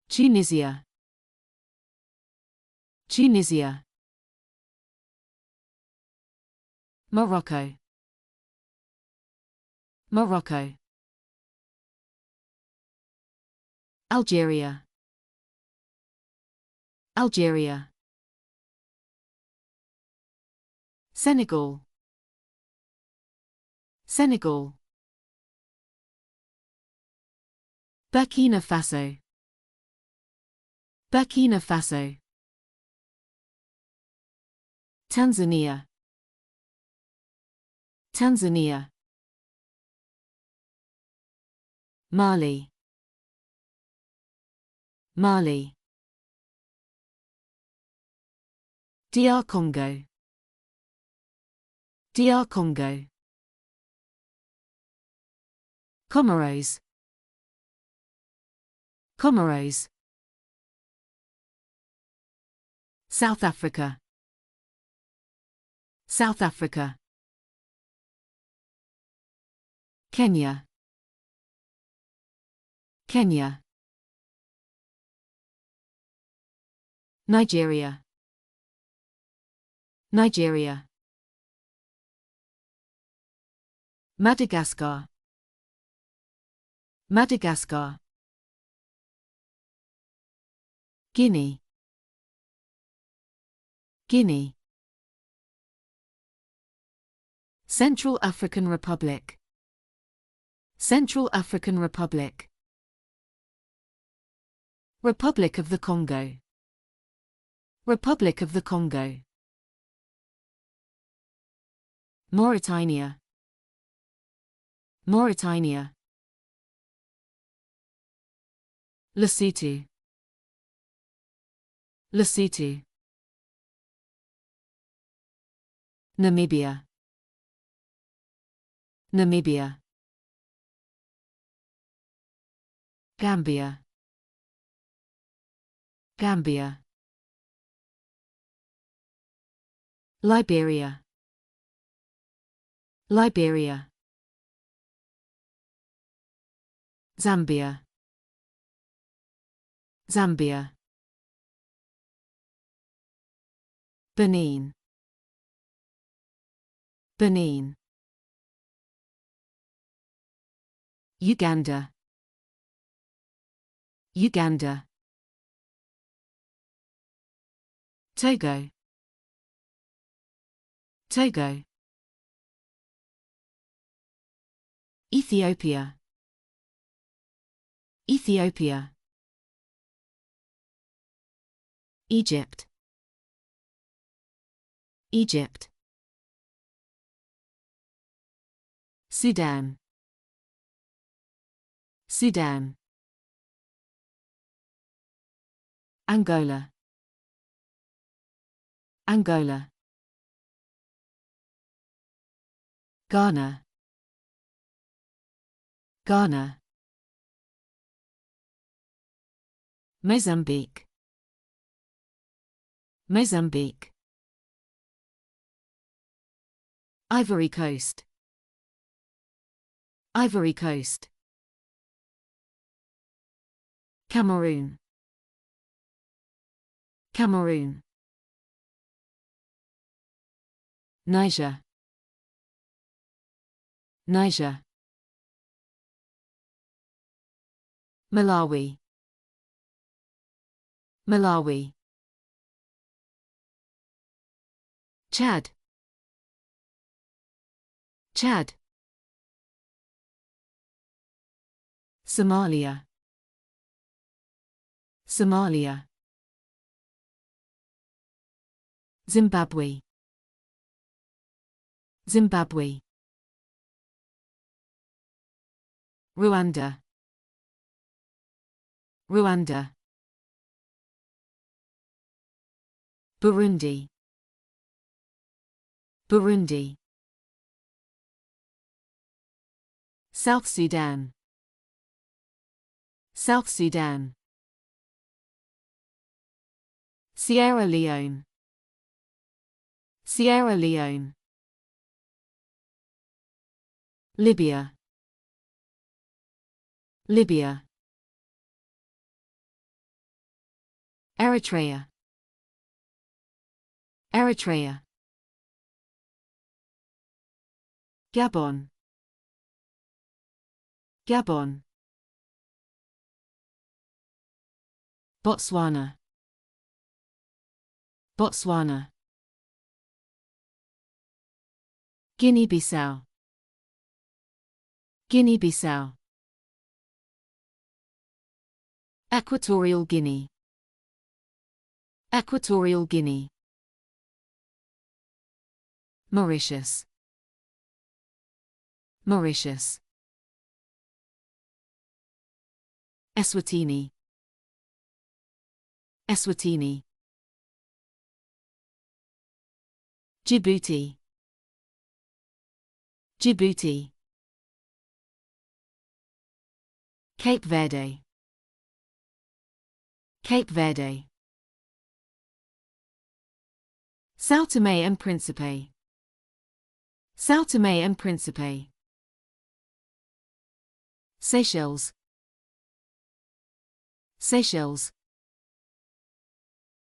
Tunisia. Tunisia. Morocco. Morocco. Algeria. Algeria. Senegal. Senegal. Burkina Faso. Burkina Faso. Tanzania. Tanzania. Mali. Mali. DR Congo. DR Congo. Comoros. Comoros. South Africa. South Africa. Kenya. Kenya. Nigeria. Nigeria. Madagascar. Madagascar. Guinea. Guinea. Central African Republic. Central African Republic. Republic of the Congo. Republic of the Congo. Mauritania. Mauritania. Lesotho. Lesotho. Namibia. Namibia. Gambia. Gambia. Liberia. Liberia. Zambia. Zambia. Benin. Benin. Uganda. Uganda. Togo. Togo. Ethiopia. Ethiopia. Egypt. Egypt. Sudan. Sudan. Angola. Angola. Ghana. Ghana. Mozambique. Mozambique. Ivory Coast. Ivory Coast. Cameroon. Cameroon. Niger. Niger. Malawi. Malawi. Chad. Chad. Somalia. Somalia. Zimbabwe. Zimbabwe. Rwanda. Rwanda. Burundi. Burundi. South Sudan. South Sudan. Sierra Leone. Sierra Leone. Libya. Libya. Eritrea. Eritrea. Gabon. Gabon. Botswana. Botswana. Guinea-Bissau. Guinea-Bissau. Equatorial Guinea. Equatorial Guinea. Mauritius. Mauritius. Eswatini. Eswatini. Djibouti. Djibouti. Cape Verde. Cape Verde. São Tomé and Príncipe. São Tomé and Príncipe. Seychelles. Seychelles.